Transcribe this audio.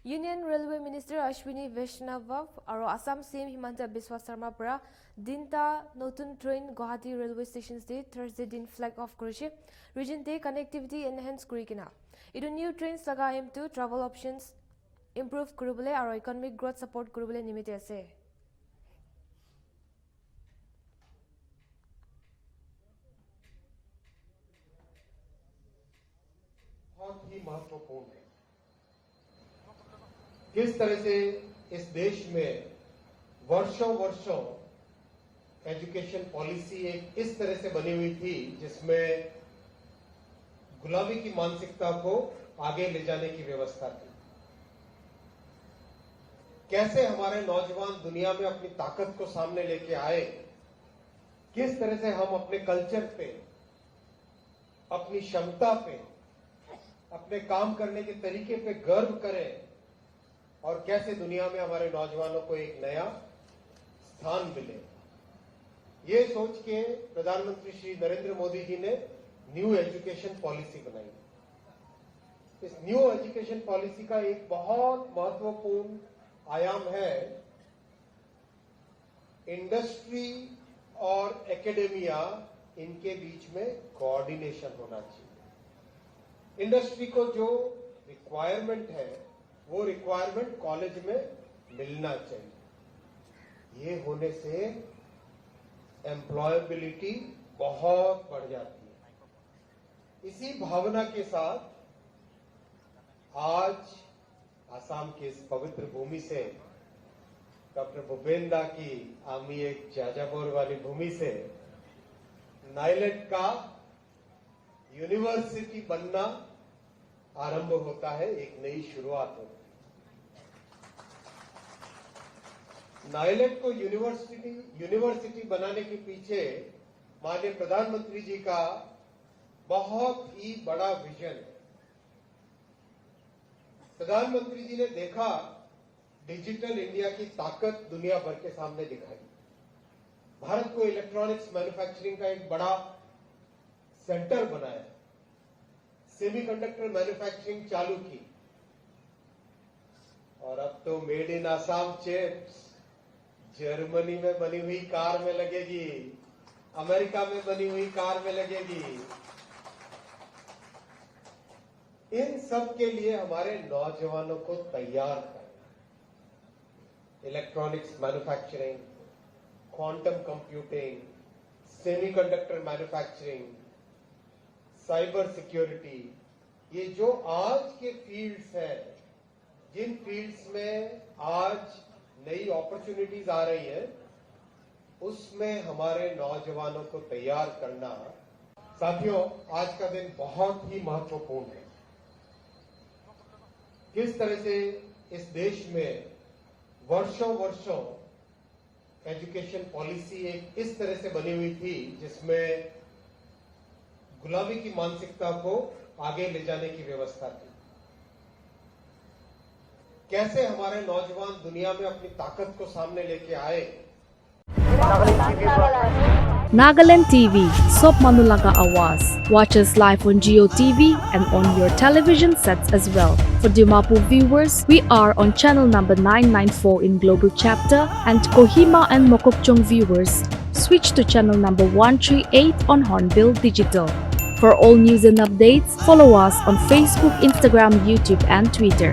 Union Railway Minister Ashwini Vaishnav aro Assam CM Himanta Biswa Sarma para dinta notun train Guwahati Railway Station ste Thursday din flag off korise region te connectivity enhance kurikina idu new trains laga aim to travel options improve kuribole aro economic growth support kuribole nimite ase बहुत ही महत्वपूर्ण है। किस तरह से इस देश में वर्षों एजुकेशन पॉलिसी एक इस तरह से बनी हुई थी जिसमें गुलामी की मानसिकता को आगे ले जाने की व्यवस्था थी। कैसे हमारे नौजवान दुनिया में अपनी ताकत को सामने लेके आए, किस तरह से हम अपने कल्चर पे, अपनी क्षमता पे, अपने काम करने के तरीके पे गर्व करें और कैसे दुनिया में हमारे नौजवानों को एक नया स्थान मिले, ये सोच के प्रधानमंत्री श्री नरेंद्र मोदी जी ने न्यू एजुकेशन पॉलिसी बनाई। इस न्यू एजुकेशन पॉलिसी का एक बहुत महत्वपूर्ण आयाम है इंडस्ट्री और एकेडेमिया, इनके बीच में कोऑर्डिनेशन होना चाहिए। इंडस्ट्री को जो रिक्वायरमेंट है वो रिक्वायरमेंट कॉलेज में मिलना चाहिए। ये होने से एम्प्लॉयबिलिटी बहुत बढ़ जाती है। इसी भावना के साथ आज आसाम की इस पवित्र भूमि से, डॉक्टर भूपेंदा की आमी एक जाजापुर वाली भूमि से नाइलेट का यूनिवर्सिटी बनना आरंभ होता है, एक नई शुरुआत होती है। नाइलेट को यूनिवर्सिटी बनाने के पीछे माननीय प्रधानमंत्री जी का बहुत ही बड़ा विजन है। प्रधानमंत्री जी ने देखा डिजिटल इंडिया की ताकत दुनिया भर के सामने दिखाई। भारत को इलेक्ट्रॉनिक्स मैन्युफैक्चरिंग का एक बड़ा सेंटर बनाया, सेमीकंडक्टर मैन्युफैक्चरिंग चालू की और अब तो made in Assam chips Germany में बनी हुई कार में लगेगी, अमेरिका में बनी हुई कार में लगेगी। इन सब के लिए हमारे नौजवानों को तैयार करना, electronics manufacturing, quantum computing, semiconductor manufacturing, cyber security, ये जो आज के फील्ड्स हैं, जिन फील्ड्स में आज नई अपॉर्चुनिटीज आ रही हैं, उसमें हमारे नौजवानों को तैयार करना। साथियों, आज का दिन बहुत ही महत्वपूर्ण है। किस तरह से इस देश में वर्षों एजुकेशन पॉलिसी एक इस तरह से बनी हुई थी जिसमें गुलामी की मानसिकता को आगे ले जाने की व्यवस्था थी। कैसे हमारे नौजवान दुनिया में अपनी ताकत को सामने लेके आए। Nagaland TV, Sop Manulaga Awas. Watch us live on Geo TV and on your television sets as well. For Dimapur viewers, we are on channel number 994 in Global Chapter, and Kohima and Mokokchung viewers, switch to channel number 138 on Hornbill Digital. For all news and updates, follow us on Facebook, Instagram, YouTube and Twitter.